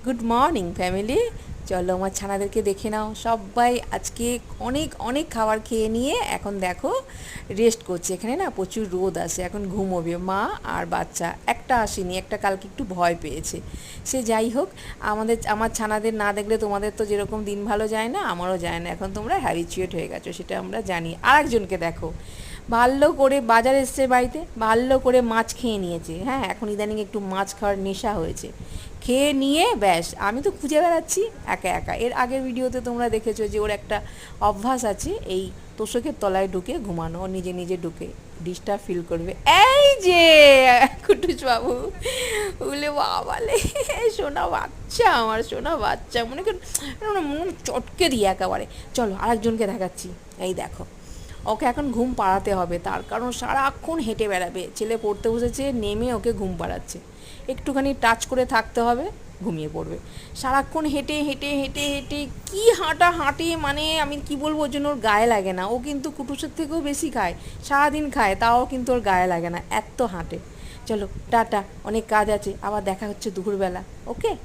Good morning family. চলো আমার ছানাদেরকে দেখে নাও। সবাই আজকে অনেক অনেক খাবার খেয়ে নিয়ে এখন দেখো রেস্ট করছে। এখানে না প্রচুর রোদ আছে, এখন ঘুমোবে মা আর বাচ্চা। একটা আসেনি, একটা কালকে একটু ভয় পেয়েছে। সে যাই হোক, আমার ছানাদের না দেখলে তোমাদের তো যেরকম দিন ভালো যায় না, আমারও যায় না। এখন তোমরা হ্যাবিচুয়েট হয়ে গেছো, সেটা আমরা জানি। আর একজনকে দেখো, ভালো করে বাজার এসছে বাড়িতে, ভালো করে মাছ খেয়ে নিয়েছে। হ্যাঁ, এখন ইদানিং একটু মাছ খাওয়ার নেশা হয়েছে। খেয়ে নিয়ে ব্যাস আমি তো খুঁজে বেড়াচ্ছি একা একা। এর আগের ভিডিওতে তোমরা দেখেছো যে ওর একটা অভ্যাস আছে, এই তোষকের তলায় ঢুকে ঘুমানো। ও নিজে নিজে ঢুকে ডিস্টার্ব ফিল করবে। এই যে কুটুস বাবু, বলে বাবালে, সোনা বাচ্চা, আমার সোনা বাচ্চা, মনে কর মনে চটকে দিই একেবারে। চলো আরেকজনকে দেখাচ্ছি। এই দেখো, ওকে এখন ঘুম পাড়াতে হবে, তার কারণ সারাক্ষণ হেঁটে বেড়াবে। ছেলে পড়তে বসেছে, নেমে ওকে ঘুম পাড়াচ্ছে। একটুখানি টাচ করে থাকতে হবে, ঘুমিয়ে পড়বে। সারাক্ষণ হেঁটে হেঁটে হেঁটে হেঁটে কী হাঁটা হাঁটে, মানে আমি কি বলবো, ওর জন্য ওর গায়ে লাগে না। ও কিন্তু কুটুসের থেকেও বেশি খায়, সারাদিন খায়, তাও কিন্তু ওর গায়ে লাগে না, এত হাঁটে। চলো টাটা, অনেক কাজ আছে, আবার দেখা হচ্ছে দুপুরবেলা। ওকে।